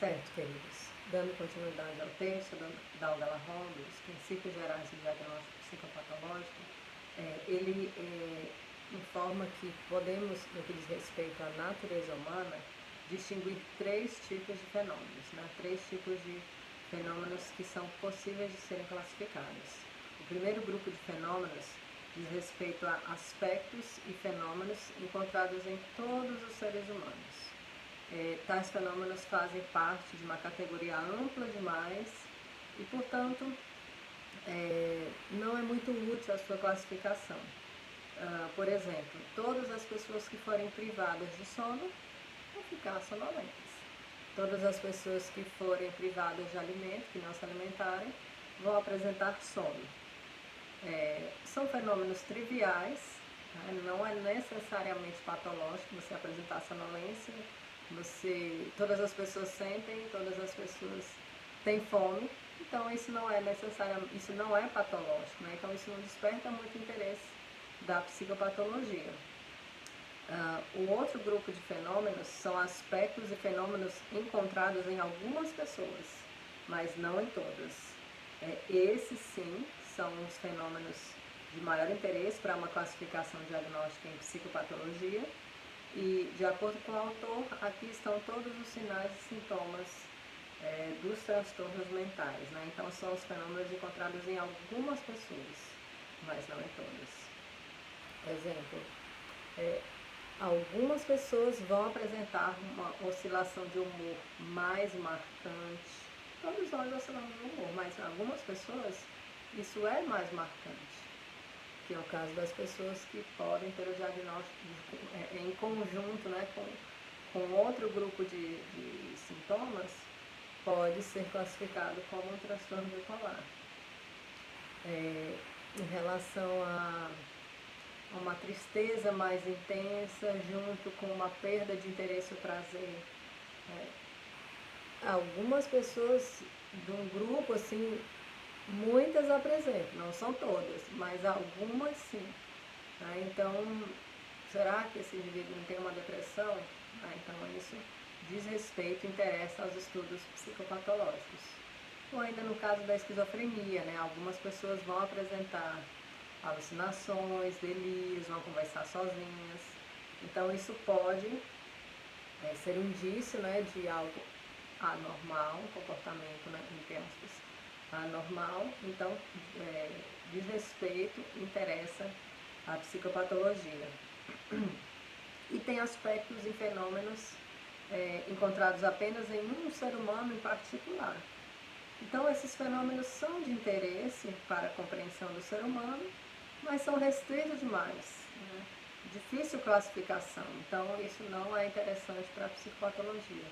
Certo, queridos. Dando continuidade ao texto da Aldala Holmes, os princípios gerais do diagnóstico psicopatológico, ele informa que podemos, no que diz respeito à natureza humana, distinguir três tipos de fenômenos, né? Três tipos de fenômenos que são possíveis de serem classificados. O primeiro grupo de fenômenos diz respeito a aspectos e fenômenos encontrados em todos os seres humanos. Tais fenômenos fazem parte de uma categoria ampla demais e, portanto, não é muito útil a sua classificação. Por exemplo, todas as pessoas que forem privadas de sono vão ficar sonolentes. Todas as pessoas que forem privadas de alimento, que não se alimentarem, vão apresentar sono. São fenômenos triviais, né? Não é necessariamente patológico você apresentar sonolência. Todas as pessoas sentem, todas as pessoas têm fome, então isso não é patológico, né? Então isso não desperta muito interesse da psicopatologia. O outro grupo de fenômenos são aspectos e fenômenos encontrados em algumas pessoas, mas não em todas. Esses sim são os fenômenos de maior interesse para uma classificação diagnóstica em psicopatologia. E, de acordo com o autor, aqui estão todos os sinais e sintomas dos transtornos mentais, né? Então, são os fenômenos encontrados em algumas pessoas, mas não em todas. Exemplo, algumas pessoas vão apresentar uma oscilação de humor mais marcante. Todos nós oscilamos de humor, mas em algumas pessoas isso é mais marcante, que é o caso das pessoas que podem ter o diagnóstico em conjunto, né, com outro grupo de sintomas, pode ser classificado como um transtorno bipolar. Em relação a uma tristeza mais intensa, junto com uma perda de interesse ou prazer, algumas pessoas de um grupo, assim, muitas apresentam, não são todas, mas algumas sim. Então, será que esse indivíduo não tem uma depressão? Então isso diz respeito, interessa aos estudos psicopatológicos. Ou ainda no caso da esquizofrenia, né? Algumas pessoas vão apresentar alucinações, delírios, vão conversar sozinhas. Então isso pode ser um indício, né, de algo anormal, um comportamento, né, entre aspas, anormal. Então diz respeito, interessa a psicopatologia. E tem aspectos e fenômenos encontrados apenas em um ser humano em particular. Então esses fenômenos são de interesse para a compreensão do ser humano, mas são restritos demais, né? Difícil classificação, então isso não é interessante para a psicopatologia.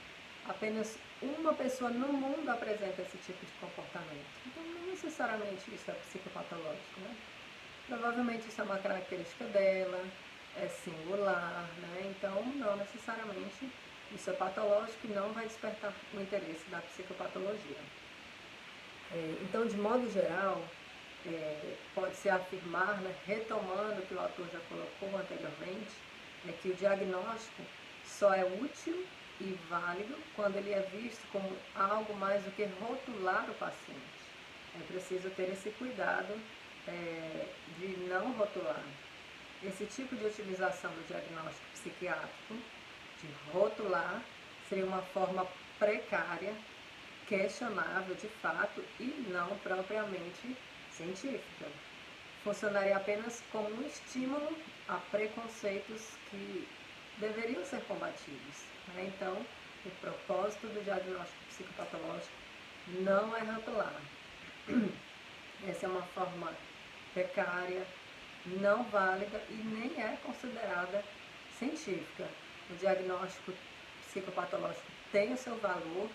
Apenas uma pessoa no mundo apresenta esse tipo de comportamento, então não necessariamente isso é psicopatológico, né? Provavelmente isso é uma característica dela, é singular, né? Então não necessariamente isso é patológico e não vai despertar o interesse da psicopatologia. Então, de modo geral, pode-se afirmar, né, retomando o que o autor já colocou anteriormente, que o diagnóstico só é útil e válido quando ele é visto como algo mais do que rotular o paciente. É preciso ter esse cuidado de não rotular. Esse tipo de utilização do diagnóstico psiquiátrico, de rotular, seria uma forma precária, questionável de fato e não propriamente científica. Funcionaria apenas como um estímulo a preconceitos que deveriam ser combatidos, né? Então, o propósito do diagnóstico psicopatológico não é rotular. Essa é uma forma precária, não válida e nem é considerada científica. O diagnóstico psicopatológico tem o seu valor,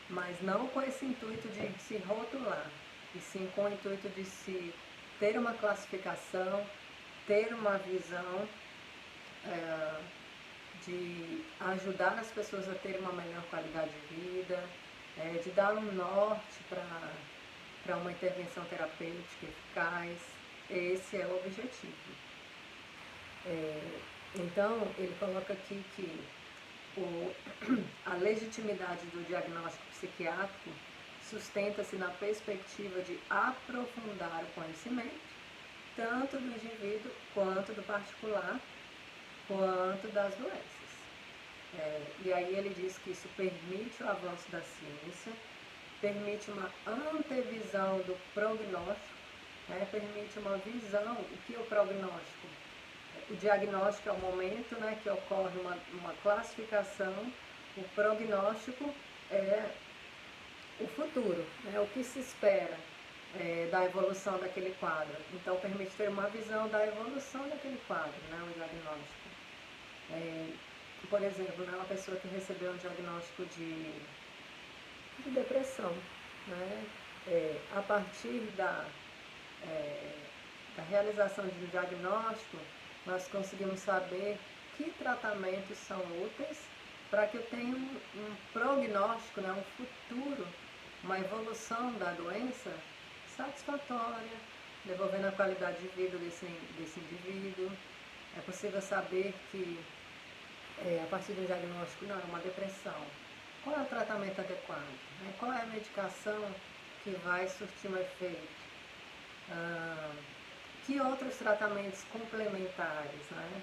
mas não com esse intuito de se rotular, e sim com o intuito de se ter uma classificação, ter uma visão de ajudar as pessoas a terem uma melhor qualidade de vida, de dar um norte para uma intervenção terapêutica eficaz. Esse é o objetivo. Então, ele coloca aqui que o, a legitimidade do diagnóstico psiquiátrico sustenta-se na perspectiva de aprofundar o conhecimento, tanto do indivíduo quanto do particular, quanto das doenças. E aí ele diz que isso permite o avanço da ciência, permite uma antevisão do prognóstico, né, permite uma visão. O que é o prognóstico? O diagnóstico é o momento, né, que ocorre uma classificação, o prognóstico é o futuro, né, o que se espera da evolução daquele quadro. Então permite ter uma visão da evolução daquele quadro, né, o diagnóstico. Por exemplo, né, uma pessoa que recebeu um diagnóstico de depressão, né, a partir da realização de um diagnóstico, nós conseguimos saber que tratamentos são úteis para que eu tenha um prognóstico, né, um futuro, uma evolução da doença satisfatória, devolvendo a qualidade de vida desse indivíduo. É possível saber que, a partir do diagnóstico, não, é uma depressão. Qual é o tratamento adequado? Né? Qual é a medicação que vai surtir um efeito? Que outros tratamentos complementares, né?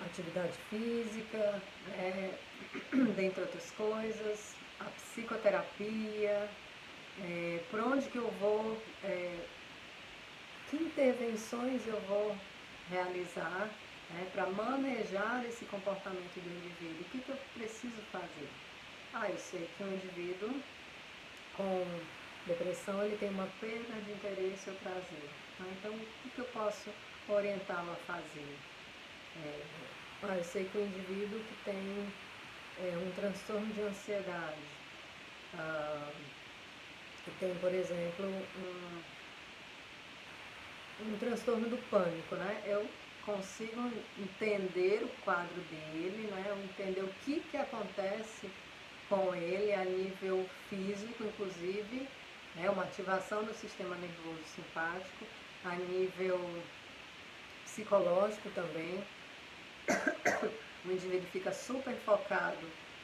Atividade física, né? Dentre outras coisas, a psicoterapia, por onde que eu vou, que intervenções eu vou realizar, né, para manejar esse comportamento do indivíduo. O que eu preciso fazer? Eu sei que um indivíduo com depressão, ele tem uma perda de interesse ou prazer. Então, o que eu posso orientá-lo a fazer? Eu sei que o indivíduo que tem um transtorno de ansiedade, que tem, por exemplo, um transtorno do pânico, né? Eu consigo entender o quadro dele, né? Entender o que acontece com ele a nível físico, inclusive, né? Uma ativação do sistema nervoso simpático, a nível psicológico também. O indivíduo fica super focado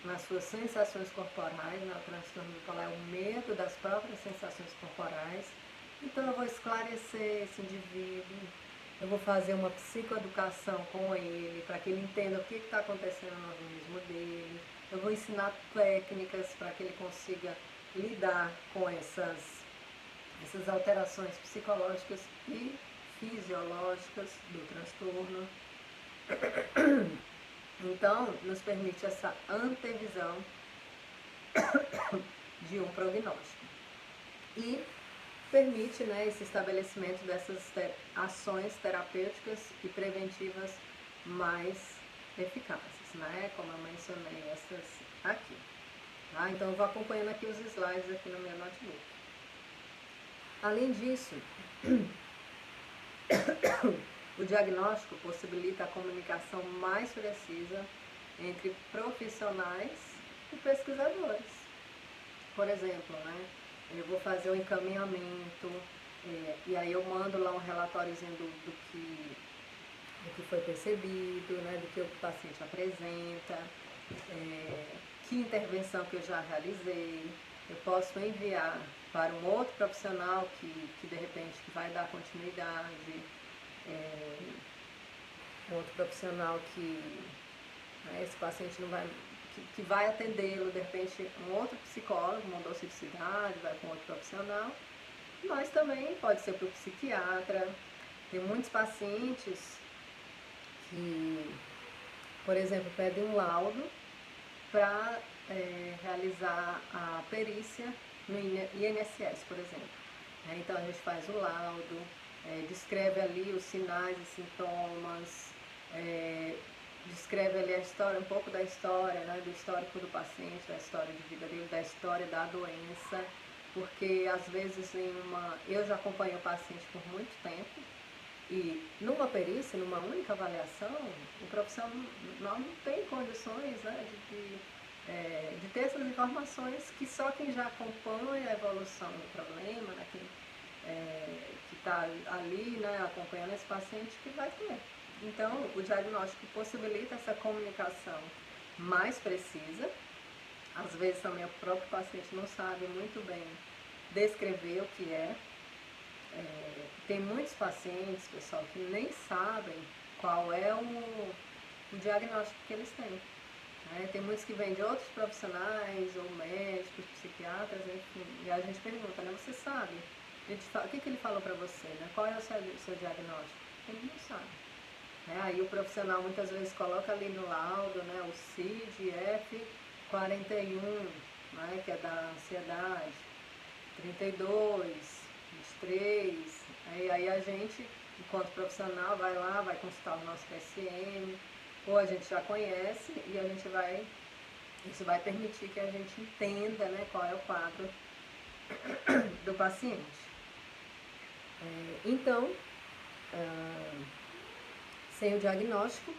nas suas sensações corporais, né? O transtorno bipolar é o medo das próprias sensações corporais. Então eu vou esclarecer esse indivíduo, eu vou fazer uma psicoeducação com ele, para que ele entenda o que está acontecendo no organismo dele. Eu vou ensinar técnicas para que ele consiga lidar com essas alterações psicológicas e fisiológicas do transtorno. Então, nos permite essa antevisão de um prognóstico. E permite, né, esse estabelecimento dessas ações terapêuticas e preventivas mais eficazes, né, como eu mencionei essas aqui. Tá? Então eu vou acompanhando aqui os slides aqui no meu notebook. Além disso, o diagnóstico possibilita a comunicação mais precisa entre profissionais e pesquisadores. Por exemplo, né, eu vou fazer o encaminhamento, e aí eu mando lá um relatóriozinho do que foi percebido, né, do que o paciente apresenta, que intervenção que eu já realizei. Eu posso enviar para um outro profissional que de repente que vai dar continuidade, um outro profissional que, né, esse paciente não vai, que vai atendê-lo, de repente um outro psicólogo mudou-se de cidade, vai com outro profissional, mas também pode ser para o psiquiatra. Tem muitos pacientes que, por exemplo, pedem um laudo para realizar a perícia no INSS, por exemplo. Então a gente faz o laudo, descreve ali os sinais e sintomas, descreve ali a história, um pouco da história, né, do histórico do paciente, da história de vida dele, da história da doença, porque às vezes eu já acompanho o paciente por muito tempo e numa perícia, numa única avaliação, o profissional não tem condições, né, de ter essas informações que só quem já acompanha a evolução do problema, né, que está ali, né, acompanhando esse paciente, que vai ter. Então, o diagnóstico possibilita essa comunicação mais precisa. Às vezes também o próprio paciente não sabe muito bem descrever o que é. Tem muitos pacientes, pessoal, que nem sabem qual é o diagnóstico que eles têm. Né? Tem muitos que vêm de outros profissionais, ou médicos, psiquiatras, enfim, e a gente pergunta, né, você sabe? O que ele falou para você? Né? Qual é o seu diagnóstico? Ele não sabe. Né? Aí o profissional muitas vezes coloca ali no laudo, né, o CID-F41, né, que é da ansiedade, 32, 23, aí a gente, enquanto profissional, vai lá, vai consultar o nosso PSM, ou a gente já conhece e a gente isso vai permitir que a gente entenda, né, qual é o quadro do paciente. Então, sem o diagnóstico,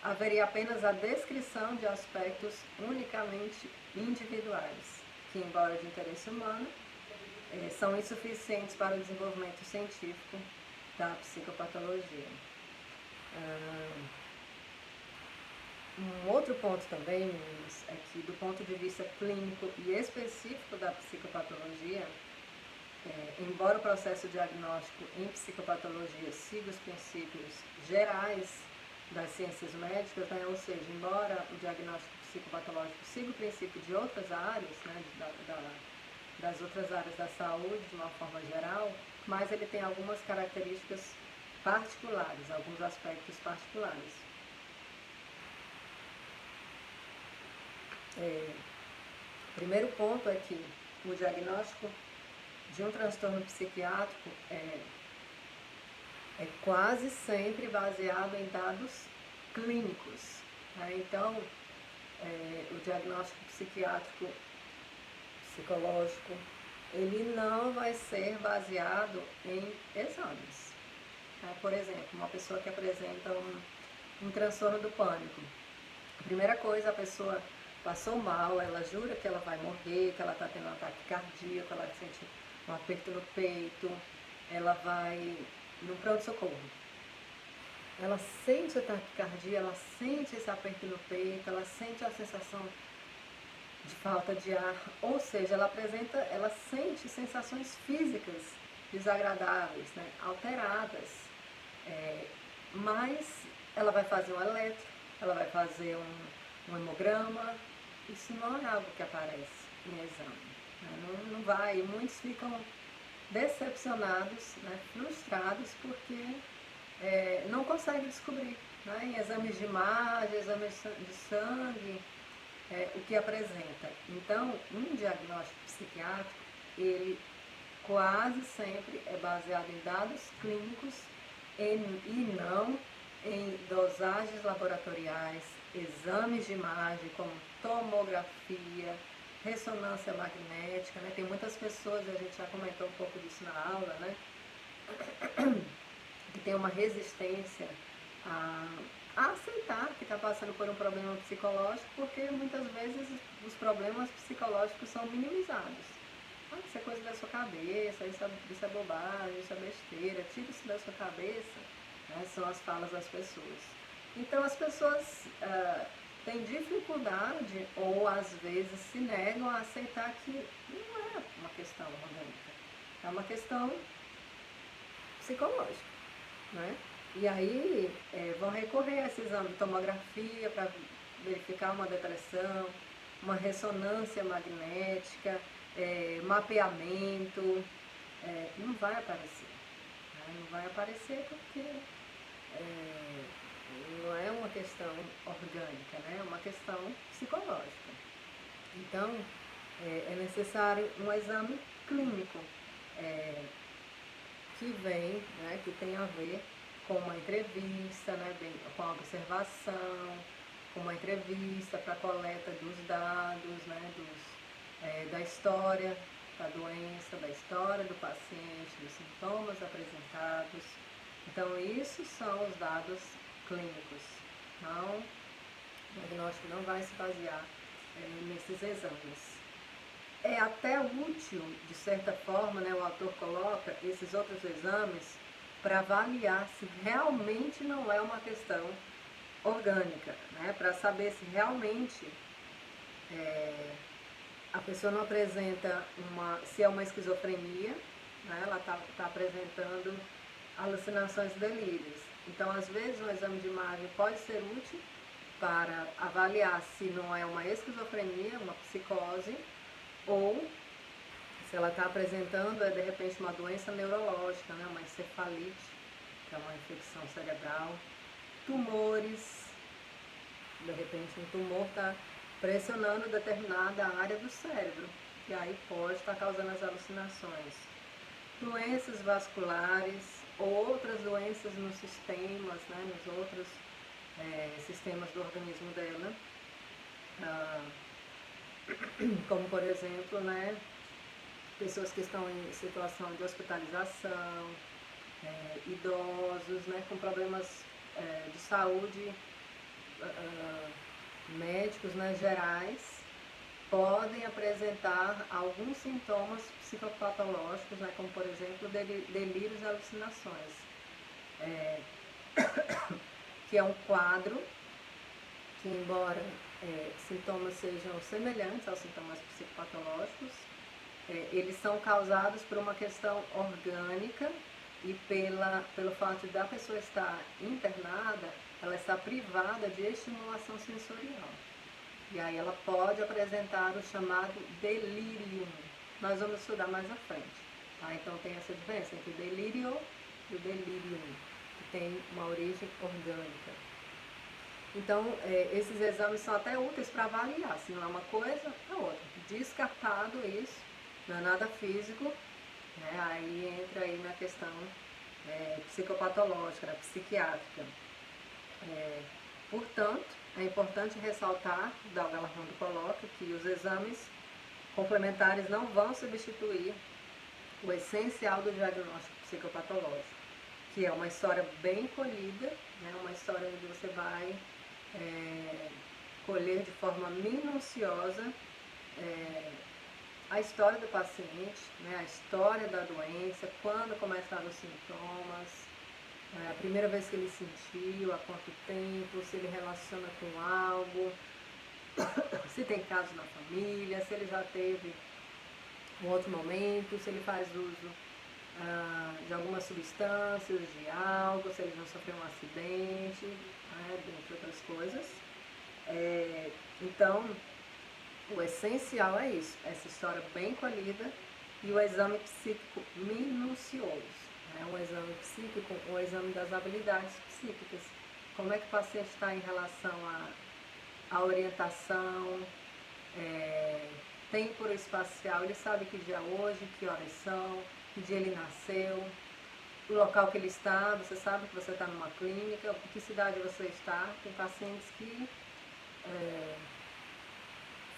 haveria apenas a descrição de aspectos unicamente individuais, que, embora de interesse humano, são insuficientes para o desenvolvimento científico da psicopatologia. Um outro ponto também, meninos, é que do ponto de vista clínico e específico da psicopatologia, embora o processo diagnóstico em psicopatologia siga os princípios gerais das ciências médicas, né, ou seja, embora o diagnóstico psicopatológico siga o princípio de outras áreas, né, das outras áreas da saúde de uma forma geral, mas ele tem algumas características particulares, alguns aspectos particulares. O primeiro ponto é que o diagnóstico de um transtorno psiquiátrico é quase sempre baseado em dados clínicos. Né? Então, o diagnóstico psiquiátrico, psicológico, ele não vai ser baseado em exames. Tá? Por exemplo, uma pessoa que apresenta um transtorno do pânico. A primeira coisa, a pessoa passou mal, ela jura que ela vai morrer, que ela está tendo um ataque cardíaco, ela sente um aperto no peito, ela vai no pronto-socorro. Ela sente a taquicardia, ela sente esse aperto no peito, ela sente a sensação de falta de ar, ou seja, ela sente sensações físicas desagradáveis, né, alteradas, mas ela vai fazer um eletro, ela vai fazer um hemograma, isso não é algo que aparece em exame, né, não vai, e muitos ficam decepcionados, né, frustrados, porque não conseguem descobrir, né, em exames de imagem, exames de sangue, o que apresenta. Então, um diagnóstico psiquiátrico, ele quase sempre é baseado em dados clínicos e não em dosagens laboratoriais, exames de imagem como tomografia, ressonância magnética, né? Tem muitas pessoas, a gente já comentou um pouco disso na aula, né? Que tem uma resistência a aceitar que está passando por um problema psicológico, porque muitas vezes os problemas psicológicos são minimizados. Isso é coisa da sua cabeça, isso é bobagem, isso é besteira, tira isso da sua cabeça, né? São as falas das pessoas. Então as pessoas têm dificuldade ou às vezes se negam a aceitar que não é uma questão orgânica, é uma questão psicológica, né? E aí vão recorrer a esse exame de tomografia para verificar uma depressão, uma ressonância magnética, mapeamento, não vai aparecer. Né? Não vai aparecer porque não é uma questão orgânica, né? É uma questão psicológica. Então, é necessário um exame clínico que vem, né, que tem a ver com uma entrevista, né, com a observação, com uma entrevista para a coleta dos dados, né, da história da doença, da história do paciente, dos sintomas apresentados. Então, isso são os dados clínicos. Então, o diagnóstico não vai se basear nesses exames. É até útil, de certa forma, né, o autor coloca esses outros exames para avaliar se realmente não é uma questão orgânica, né, para saber se realmente a pessoa não apresenta se é uma esquizofrenia, né, ela está apresentando alucinações e delírios. Então, às vezes, um exame de imagem pode ser útil para avaliar se não é uma esquizofrenia, uma psicose, ou se ela está apresentando, de repente, uma doença neurológica, né, uma encefalite, que é uma infecção cerebral, tumores, de repente um tumor está pressionando determinada área do cérebro, e aí pode estar causando as alucinações. Doenças vasculares, outras doenças nos sistemas, né, nos outros sistemas do organismo dela, como por exemplo, né, pessoas que estão em situação de hospitalização, idosos, né, com problemas de saúde médicos, né, gerais, podem apresentar alguns sintomas psicopatológicos, né, como por exemplo delírios e alucinações, que é um quadro que, embora sintomas sejam semelhantes aos sintomas psicopatológicos, eles são causados por uma questão orgânica e pelo fato da pessoa estar internada, ela está privada de estimulação sensorial. E aí ela pode apresentar o chamado delírio. Nós vamos estudar mais à frente. Tá? Então tem essa diferença entre o delírio e o delirium, que tem uma origem orgânica. Então, esses exames são até úteis para avaliar, se não é uma coisa, é outra. Descartado isso, não é nada físico, né? Aí entra aí na questão psicopatológica, psiquiátrica. Portanto, é importante ressaltar, o Dalgarrando coloca, que os exames complementares não vão substituir o essencial do diagnóstico psicopatológico, que é uma história bem colhida, né? Uma história onde você vai colher de forma minuciosa a história do paciente, né? A história da doença, quando começaram os sintomas, a primeira vez que ele sentiu, há quanto tempo, se ele relaciona com algo, se tem casos na família, se ele já teve um outro momento, se ele faz uso de algumas substâncias, de algo, se ele já sofreu um acidente, dentre outras coisas. Então, o essencial é isso, essa história bem colhida e o exame psíquico minucioso. Um exame psíquico, um exame das habilidades psíquicas. Como é que o paciente está em relação à orientação, tempo espacial, ele sabe que dia é hoje, que horas são, que dia ele nasceu, o local que ele está, você sabe que você está numa clínica, em que cidade você está. Tem pacientes que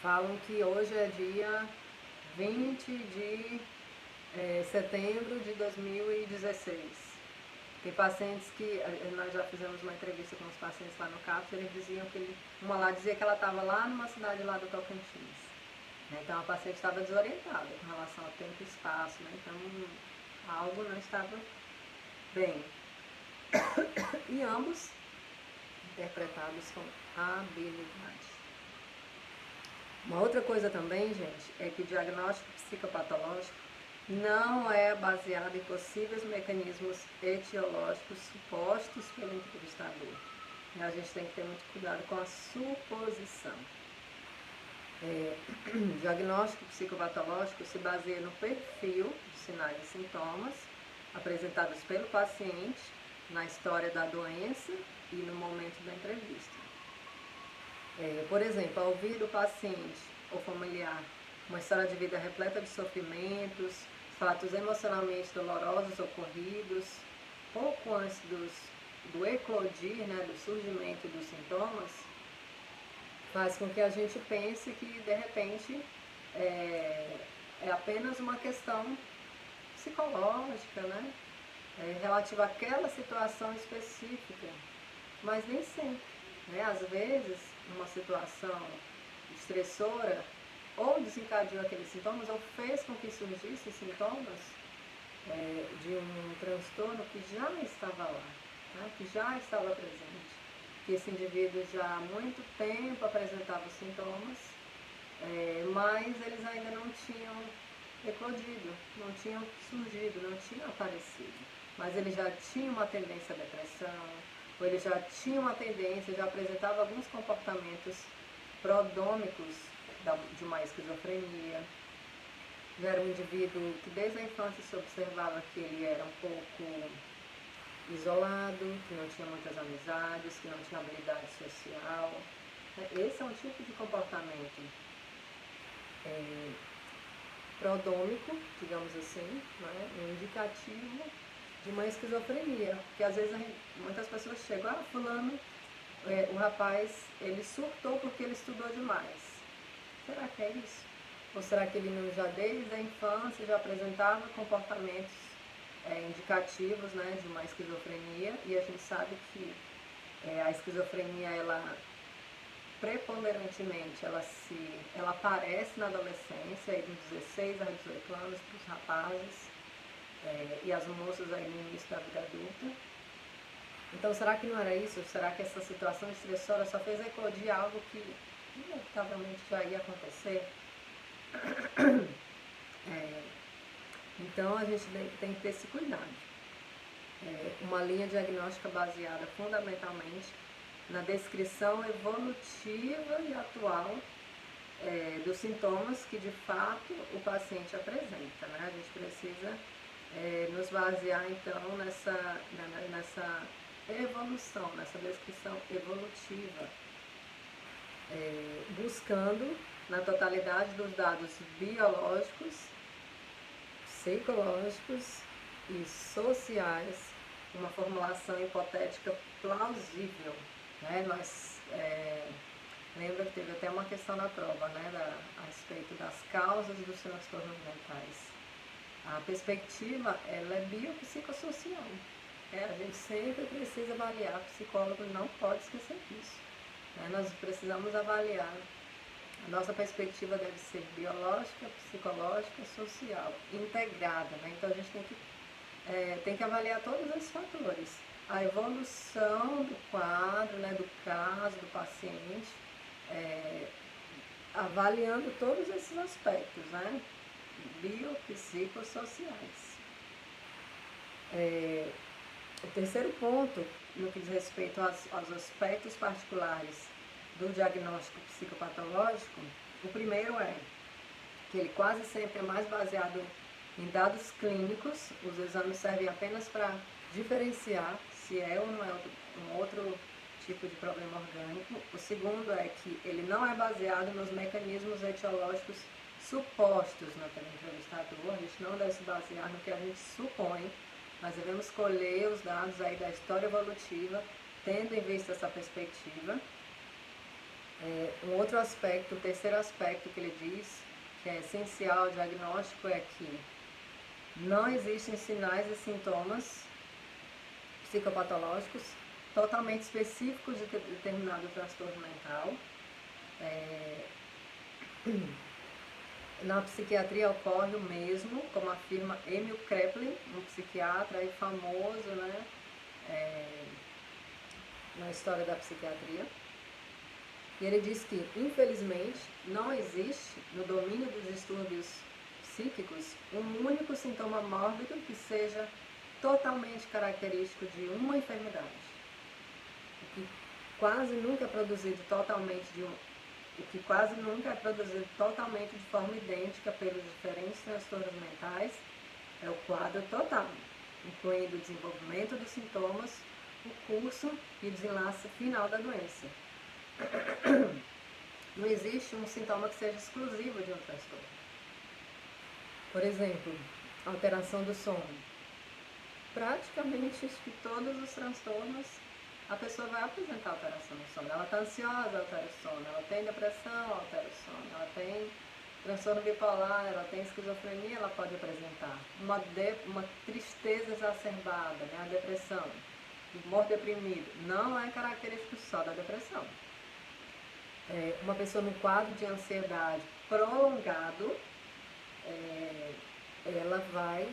falam que hoje é dia 20 de setembro de 2016. Tem pacientes que, nós já fizemos uma entrevista com os pacientes lá no CAPS, eles diziam que uma lá dizia que ela estava lá numa cidade lá do Tocantins. Então a paciente estava desorientada com relação ao tempo e espaço, né? Então algo não estava bem. E ambos interpretados com habilidade. Uma outra coisa também, gente, é que o diagnóstico psicopatológico não é baseado em possíveis mecanismos etiológicos supostos pelo entrevistador. E a gente tem que ter muito cuidado com a suposição. O diagnóstico psicopatológico se baseia no perfil de sinais e sintomas apresentados pelo paciente, na história da doença e no momento da entrevista. Por exemplo, ao ouvir do paciente ou familiar uma história de vida repleta de sofrimentos, fatos emocionalmente dolorosos ocorridos pouco antes do eclodir, né, do surgimento dos sintomas, faz com que a gente pense que, de repente, é apenas uma questão psicológica, né, relativa àquela situação específica, mas nem sempre, né? Às vezes, numa situação estressora, ou desencadeou aqueles sintomas, ou fez com que surgissem sintomas de um transtorno que já estava lá, né? Que já estava presente. que esse indivíduo já há muito tempo apresentava os sintomas, mas eles ainda não tinham eclodido, não tinham surgido, não tinham aparecido. Mas ele já tinha uma tendência à depressão, ou ele já tinha uma tendência, já apresentava alguns comportamentos prodômicos de uma esquizofrenia. Já era um indivíduo que desde a infância se observava que ele era um pouco isolado, que não tinha muitas amizades, que não tinha habilidade social. Esse é um tipo de comportamento prodômico, digamos assim, né? Um indicativo de uma esquizofrenia. Porque às vezes muitas pessoas chegam, fulano, o rapaz, ele surtou porque ele estudou demais. Será que é isso? Ou será que ele já desde a infância já apresentava comportamentos indicativos, né, de uma esquizofrenia? E a gente sabe que a esquizofrenia, ela preponderantemente, ela aparece na adolescência, aí dos 16 a 18 anos para os rapazes, e as moças aí no início da vida adulta. Então, será que não era isso? Será que essa situação estressora só fez eclodir algo que inevitavelmente já ia acontecer? Então, a gente tem que ter esse cuidado. Uma linha diagnóstica baseada fundamentalmente na descrição evolutiva e atual dos sintomas que de fato o paciente apresenta, né? A gente precisa nos basear então nessa evolução, nessa descrição evolutiva, buscando na totalidade dos dados biológicos, psicológicos e sociais uma formulação hipotética plausível, né? Lembra que teve até uma questão na prova, né, a respeito das causas dos transtornos mentais. A perspectiva, ela é biopsicossocial. A gente sempre precisa avaliar, o psicólogo não pode esquecer disso. Nós precisamos avaliar. A nossa perspectiva deve ser biológica, psicológica, social, integrada, né? Então a gente tem que avaliar todos esses fatores. A evolução do quadro, né, do caso, do paciente, avaliando todos esses aspectos, né, biopsicossociais. O terceiro ponto, no que diz respeito aos aspectos particulares do diagnóstico psicopatológico, o primeiro é que ele quase sempre é mais baseado em dados clínicos. Os exames servem apenas para diferenciar se é ou não é um outro tipo de problema orgânico. O segundo é que ele não é baseado nos mecanismos etiológicos supostos naquele entrevistador. A gente não deve se basear no que a gente supõe. Nós devemos colher os dados aí da história evolutiva, tendo em vista essa perspectiva. Um outro aspecto, o terceiro aspecto que ele diz, que é essencial ao diagnóstico, é que não existem sinais e sintomas psicopatológicos totalmente específicos de determinado transtorno mental. Na psiquiatria ocorre o mesmo, como afirma Emil Kraepelin, um psiquiatra aí famoso, né, na história da psiquiatria. E ele diz que, infelizmente, não existe no domínio dos distúrbios psíquicos um único sintoma mórbido que seja totalmente característico de uma enfermidade. O que quase nunca é produzido totalmente de forma idêntica pelos diferentes transtornos mentais é o quadro total, incluindo o desenvolvimento dos sintomas, o curso e o desenlace final da doença. Não existe um sintoma que seja exclusivo de um transtorno. Por exemplo, alteração do sono. Praticamente acho que todos os transtornos a pessoa vai apresentar alteração no sono. Ela está ansiosa, altera o sono. Ela tem depressão, altera o sono. Ela tem transtorno bipolar, ela tem esquizofrenia, ela pode apresentar. Uma tristeza exacerbada, né? A depressão, humor deprimido, não é característico só da depressão. Uma pessoa num quadro de ansiedade prolongado, ela vai